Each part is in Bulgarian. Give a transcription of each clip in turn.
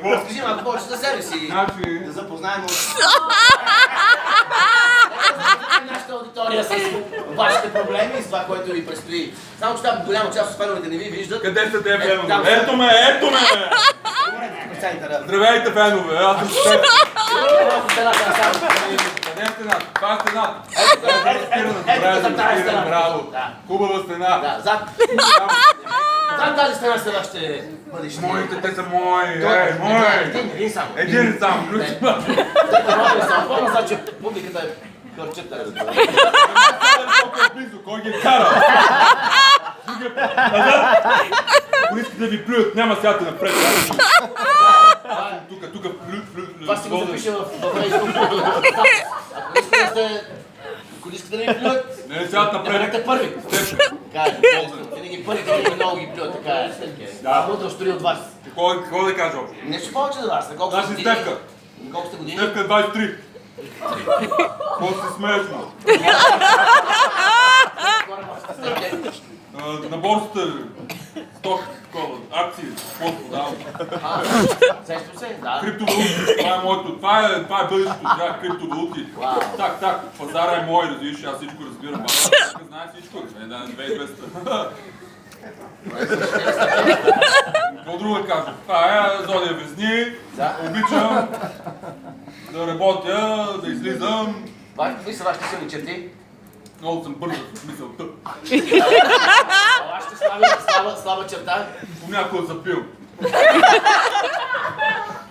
Разкажи малко повече за себе си. Значи... Да запознаем нашата аудитория с вашите проблеми и с това, което ви предстои. Само че там голяма част от феновете не ви виждат. Къде сте те фенове? Ето ме, ето ме! Здравейте фенове, аз съм Стефка. Къде е стената? Това е стената. Ето за тази стена. Браво. Хубава стена. Да, зад тази стена сте вашите бъдещи. Моите, те са мои. Ей, мои. Един само. Един сам. Само, значи публиката е кърчета, разбира. Кой ги е карал? Ако искате да ви плюят, няма сядате напред. Тук плют. Това ще го запише в Facebook. Ако искате да ви плюят, не сядат напред. бъдете първи. Винаги първи, където много ги плюят, така е. Мудро стори от вас. Какво да кажа? Нещо повече за вас. Колко Значи Стефка. Колко сте години? Стефка 23. Какво си смешно? На борсата сток, акции, какво продавам. Сещам се, да. Криптовалути, това е моето, това е бъдещето, трябва криптовалути. Так, пазара е мой, разбираш, аз всичко разбирам. Баба, знае всичко, не да 2200. Какво друго да кажа? Това е Зодия Везни, обичам да работя, да излизам. Какви са вашите силни черти? Много съм бърза в мисълта. Вашите слаба черта? Понякога запивам.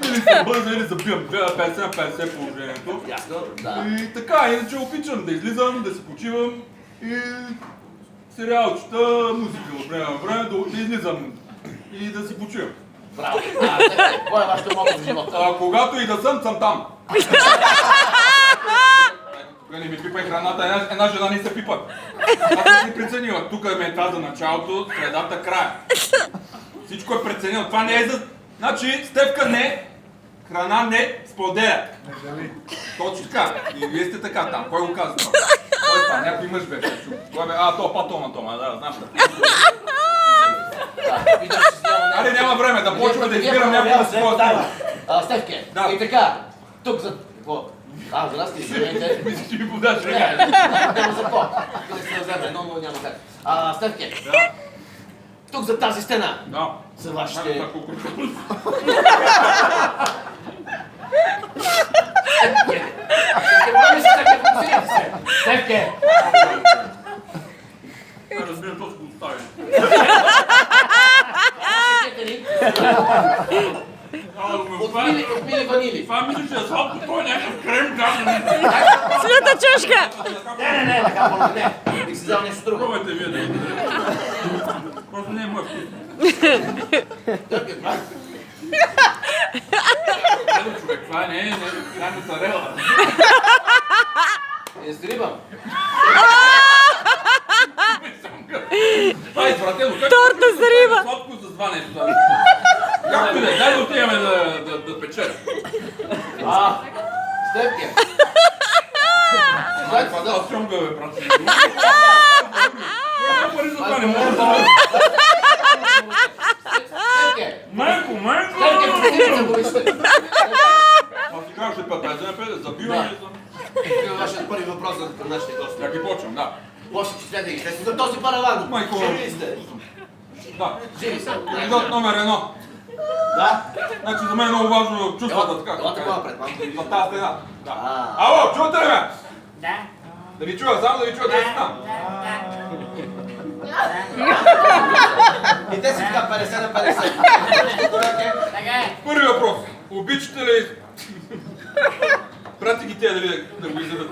Или съм бърза, или запивам. 50 на 50 положението. Ясно, да. И така, иначе обичам да излизам, да си почивам и сериалчета, музика от време на време, да излизам и да си почивам. Браво. Кой е вашето мото в живота? Когато и да съм там. Тук не ми пипай храната, една жена не се пипа. Аз не си преценила. Тук ме каза началото, средата, края. Всичко е преценено. Това не е за... Значи, Стефка не, храна не, споделя. Точно така. И вие сте така там. Кой го казва? Кой това? Някой мъж беше. Кой бе? Тома, да, знам да. Аре, няма време да почва да избирам някой да споделя. Стефке, и така, тук за... Какво? За нас ти извинете. Мисля, че ми подаш ръка. Няма за какво. Къде сте да вземе, но няма как. Стефке, тук за тази стена са вашите... Стефке! Разбира точно го оставим. Отмили ванили. Това мисля, че е сладко, той е някакъв крем, Свята чушка! Не, така моля, не. Бих си взел нещо друго. Пробайте вие да го просто не е мой вкус. Търпи, това. Ето човек, това не е моцарела. Е, с риба. Това е извратено. Торта с риба! Сладко с това нещо. Както и да е, дай да отиваме да печем. Стефке. Ай, това да, сьомга бе, брат. Пари за това не мога да... Стефке. Майко! Стефке, простите за болестта. Аз си кажа, ще 50 забиваме. Това е вашият първи въпрос към нашите гости. Я ги почвам, да. После числете ги, те са за този параван. Майко! Живи ли сте? Да. Живи са. Анекдот номер 1. Да? Значи за мен е много важно чувствата така. Елате по-напред, малко да ви В тази стена. Ало, чувате ли ме? Да. Да ви чуя, само да ви чуя тази стена. И те си така 50 на 50. Така е. Първи въпрос. Обичате ли... Прати ги тия да го изядат.